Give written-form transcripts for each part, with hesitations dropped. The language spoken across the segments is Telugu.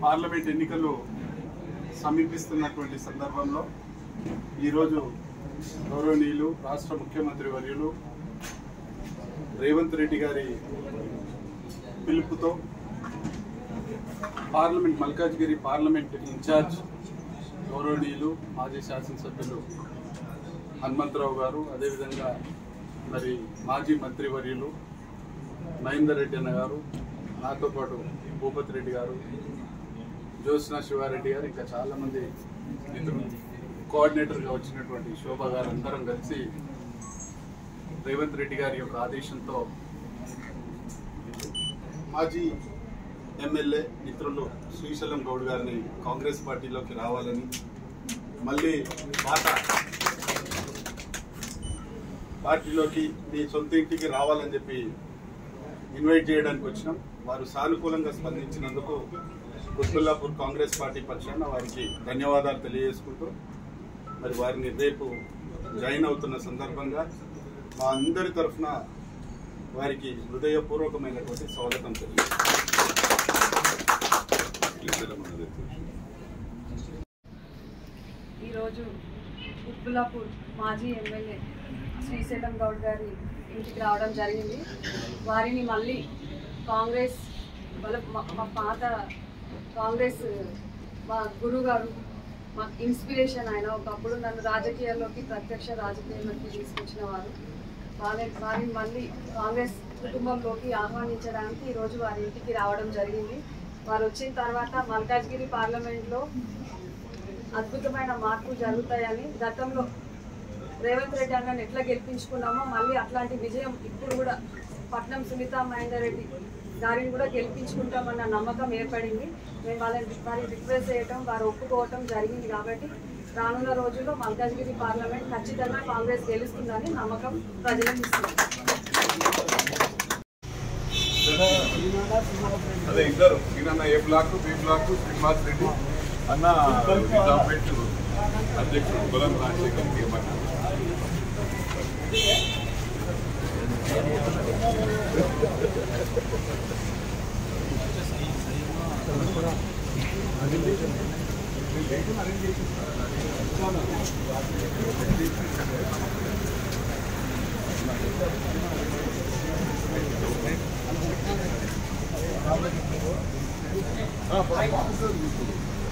పార్లమెంట్ ఎన్నికలు సమీపిస్తున్నటువంటి సందర్భంలో ఈరోజు గౌరవనీయులు రాష్ట్ర ముఖ్యమంత్రి వర్యులు రేవంత్ రెడ్డి గారి పిలుపుతో పార్లమెంట్ మల్కాజ్గిరి పార్లమెంట్ ఇన్ఛార్జ్ గౌరవనీయులు మాజీ శాసనసభ్యులు హనుమంతరావు గారు, అదేవిధంగా మరి మాజీ మంత్రివర్యులు మహేందర్ రెడ్డి అన్న గారు, నాతో పాటు భూపతి రెడ్డి గారు, జ్యోత్స్నా శివారెడ్డి గారు, ఇంకా చాలామంది మిత్రులు, కోఆర్డినేటర్గా వచ్చినటువంటి శోభ గారు అందరం కలిసి రేవంత్ రెడ్డి గారి యొక్క ఆదేశంతో మాజీ ఎమ్మెల్యే మిత్రులు శ్రీశైలం గౌడ్ గారిని కాంగ్రెస్ పార్టీలోకి రావాలని, మళ్ళీ పార్టీలోకి మీ సొంత ఇంటికి రావాలని చెప్పి ఇన్వైట్ చేయడానికి వచ్చినాం. వారు సానుకూలంగా స్పందించినందుకు కుత్బుల్లాపూర్ కాంగ్రెస్ పార్టీ పక్షాన వారికి ధన్యవాదాలు తెలియజేసుకుంటూ మరి వారిని రేపు జాయిన్ అవుతున్న సందర్భంగా మా అందరి తరఫున వారికి హృదయపూర్వకమైనటువంటి స్వాగతం ఈరోజు కుత్బుల్లాపూర్ మాజీ ఎమ్మెల్యే శ్రీశైలం గౌడ్ గారి ఇంటికి రావడం జరిగింది. వారిని మళ్ళీ కాంగ్రెస్ మా పాత కాంగ్రెస్ మా గురువు గారు, మా ఇన్స్పిరేషన్, ఆయన ఒకప్పుడు నన్ను రాజకీయాల్లోకి ప్రత్యక్ష రాజకీయాల్లోకి తీసుకొచ్చిన వారు. వారిని మళ్ళీ కాంగ్రెస్ కుటుంబంలోకి ఆహ్వానించడానికి ఈరోజు వారి ఇంటికి రావడం జరిగింది. వారు వచ్చిన తర్వాత మల్కాజ్గిరి పార్లమెంట్లో అద్భుతమైన మార్పులు జరుగుతాయని, గతంలో రేవంత్ రెడ్డి అన్నని ఎట్లా గెలిపించుకున్నామో మళ్ళీ అట్లాంటి విజయం ఇప్పుడు కూడా పట్నం సునీత మహేందర్ రెడ్డి గారిని కూడా గెలిపించుకుంటామన్న నమ్మకం ఏర్పడింది. మేము వారిని రిక్వెస్ట్ చేయటం, వారు ఒప్పుకోవటం జరిగింది. కాబట్టి రానున్న రోజుల్లో మల్కాజ్గిరి పార్లమెంట్ ఖచ్చితంగా కాంగ్రెస్ గెలుస్తుందని నమ్మకం ప్రజలకు ఇస్తుంది. అదే ఇద్దరు ఈయన A block B block Srinivas Reddy అన్న అధ్యక్షుడు కులం రాజశేఖర్ ఏమన్నా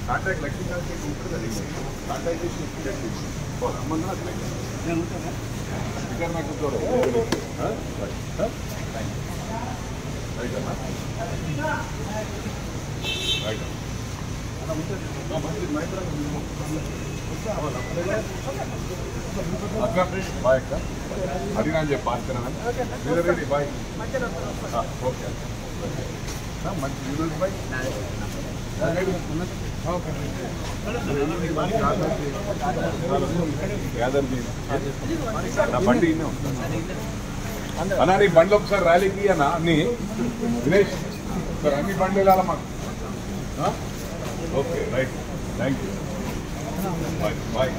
కాంటాక్ట్ లక్ష్మీ ఉంటుంది కదా, కాంటాక్ట్ చేసి స్పీకర్ నాకు బాయ్ అక్క, అది నేను చెప్పాను బాయ్. ఓకే మంచి న్యూస్ బాయ్. నా బండి అన్నా, నీ బండ్లు ఒకసారి ర్యాలీకి అన్నా అన్ని దినేష్ సార్, అన్ని బండ్లు వెళ్ళాలా మాకు. Okay right, thank you, bye bye.